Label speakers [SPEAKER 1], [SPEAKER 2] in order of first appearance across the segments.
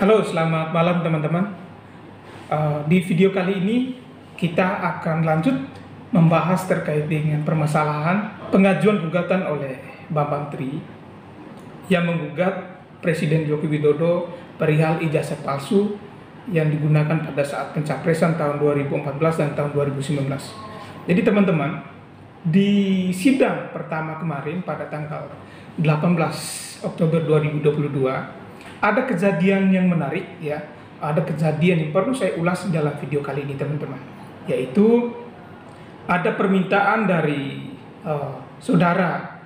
[SPEAKER 1] Halo, selamat malam teman-teman. Di video kali ini kita akan lanjut membahas terkait dengan permasalahan pengajuan gugatan oleh Bambang Tri yang menggugat Presiden Joko Widodo perihal ijazah palsu yang digunakan pada saat pencapresan tahun 2014 dan tahun 2019. Jadi teman-teman, di sidang pertama kemarin pada tanggal 18 Oktober 2022 ada kejadian yang menarik ya, ada kejadian yang perlu saya ulas dalam video kali ini teman-teman, yaitu ada permintaan dari saudara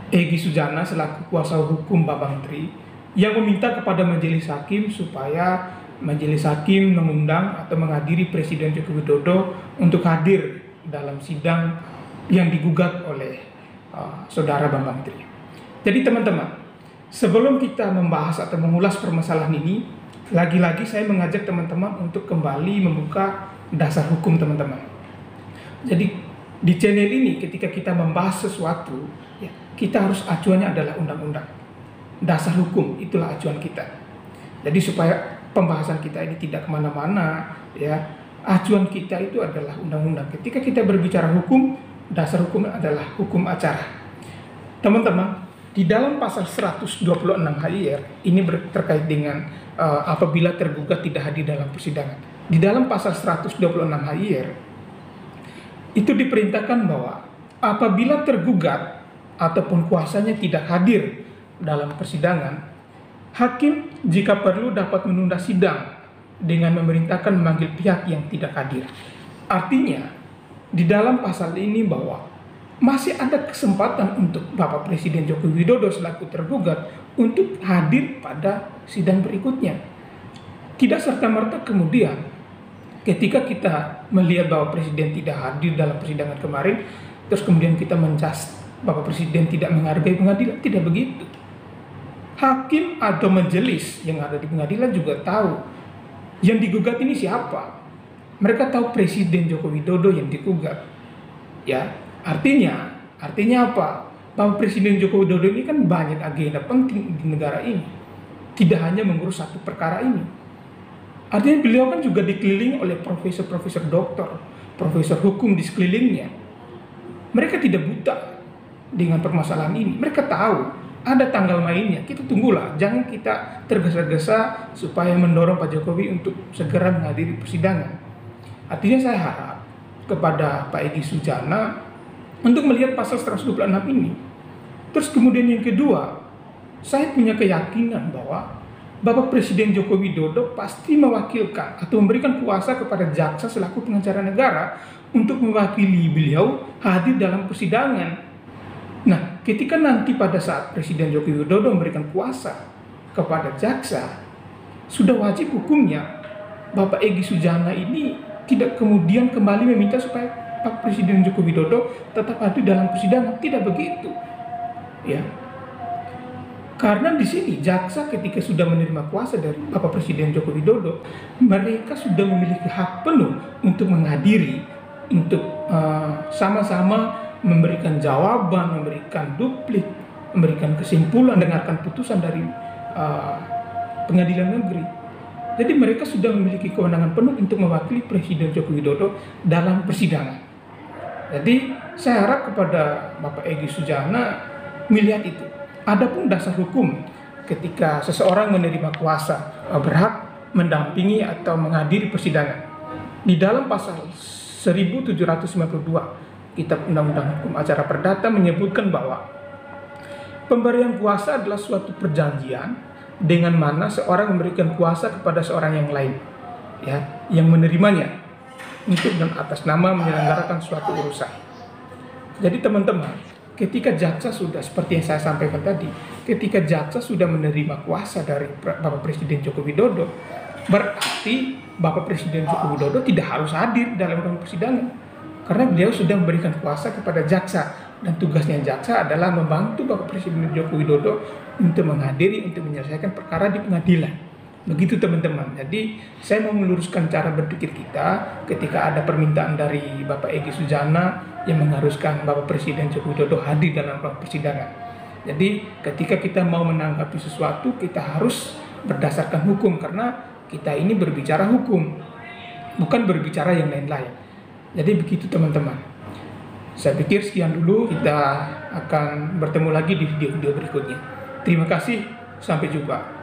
[SPEAKER 1] Egy Sujana selaku kuasa hukum Bambang Tri yang meminta kepada majelis hakim supaya majelis hakim mengundang atau menghadiri Presiden Joko Widodo untuk hadir dalam sidang yang digugat oleh saudara Bambang Tri. Jadi teman-teman, sebelum kita membahas atau mengulas permasalahan ini, lagi-lagi saya mengajak teman-teman untuk kembali membuka dasar hukum teman-teman. Jadi di channel ini ketika kita membahas sesuatu, ya, kita harus acuannya adalah undang-undang. Dasar hukum itulah acuan kita. Jadi supaya pembahasan kita ini tidak kemana-mana, ya, acuan kita itu adalah undang-undang. Ketika kita berbicara hukum, dasar hukum adalah hukum acara. Teman-teman, di dalam pasal 126 HIR ini terkait dengan apabila tergugat tidak hadir dalam persidangan. Di dalam pasal 126 HIR itu diperintahkan bahwa apabila tergugat ataupun kuasanya tidak hadir dalam persidangan, hakim jika perlu dapat menunda sidang dengan memerintahkan memanggil pihak yang tidak hadir. Artinya di dalam pasal ini bahwa masih ada kesempatan untuk Bapak Presiden Joko Widodo selaku tergugat untuk hadir pada sidang berikutnya. Tidak serta-merta kemudian ketika kita melihat bahwa Presiden tidak hadir dalam persidangan kemarin, terus kemudian kita mencas Bapak Presiden tidak menghargai pengadilan. Tidak begitu. Hakim atau majelis yang ada di pengadilan juga tahu yang digugat ini siapa. Mereka tahu Presiden Joko Widodo yang digugat. Ya. Artinya apa? Bahwa Presiden Joko Widodo ini kan banyak agenda penting di negara ini. Tidak hanya mengurus satu perkara ini. Artinya beliau kan juga dikelilingi oleh profesor-profesor doktor, profesor hukum di sekelilingnya. Mereka tidak buta dengan permasalahan ini. Mereka tahu ada tanggal mainnya. Kita tunggulah, jangan kita tergesa-gesa supaya mendorong Pak Jokowi untuk segera menghadiri persidangan. Artinya saya harap kepada Pak Egy Sujana untuk melihat pasal 126 ini. Terus kemudian yang kedua, saya punya keyakinan bahwa Bapak Presiden Joko Widodo pasti mewakilkan atau memberikan kuasa kepada jaksa selaku pengacara negara untuk mewakili beliau hadir dalam persidangan. Nah, ketika nanti pada saat Presiden Joko Widodo memberikan kuasa kepada jaksa, sudah wajib hukumnya Bapak Egy Sujana ini tidak kemudian kembali meminta supaya Pak Presiden Joko Widodo tetap hadir dalam persidangan. Tidak begitu, ya. Karena di sini jaksa ketika sudah menerima kuasa dari Bapak Presiden Joko Widodo, mereka sudah memiliki hak penuh untuk menghadiri, untuk sama-sama memberikan jawaban, memberikan duplik, memberikan kesimpulan, dengarkan putusan dari pengadilan negeri. Jadi mereka sudah memiliki kewenangan penuh untuk mewakili Presiden Joko Widodo dalam persidangan. Jadi saya harap kepada Bapak Egy Sujana melihat itu. Adapun dasar hukum ketika seseorang menerima kuasa berhak mendampingi atau menghadiri persidangan. Di dalam pasal 1792 Kitab Undang-Undang Hukum Acara Perdata menyebutkan bahwa pemberian kuasa adalah suatu perjanjian dengan mana seorang memberikan kuasa kepada seorang yang lain, ya, yang menerimanya untuk dan atas nama menyelenggarakan suatu urusan. Jadi teman-teman, ketika jaksa sudah seperti yang saya sampaikan tadi, ketika jaksa sudah menerima kuasa dari Bapak Presiden Joko Widodo, berarti Bapak Presiden Joko Widodo tidak harus hadir dalam persidangan karena beliau sudah memberikan kuasa kepada jaksa, dan tugasnya jaksa adalah membantu Bapak Presiden Joko Widodo untuk menghadiri, untuk menyelesaikan perkara di pengadilan. Begitu teman-teman. Jadi saya mau meluruskan cara berpikir kita ketika ada permintaan dari Bapak Egy Sujana yang mengharuskan Bapak Presiden Joko Widodo hadir dalam persidangan. Jadi ketika kita mau menanggapi sesuatu, kita harus berdasarkan hukum, karena kita ini berbicara hukum, bukan berbicara yang lain-lain. Jadi begitu teman-teman. Saya pikir sekian dulu, kita akan bertemu lagi di video-video berikutnya. Terima kasih, sampai jumpa.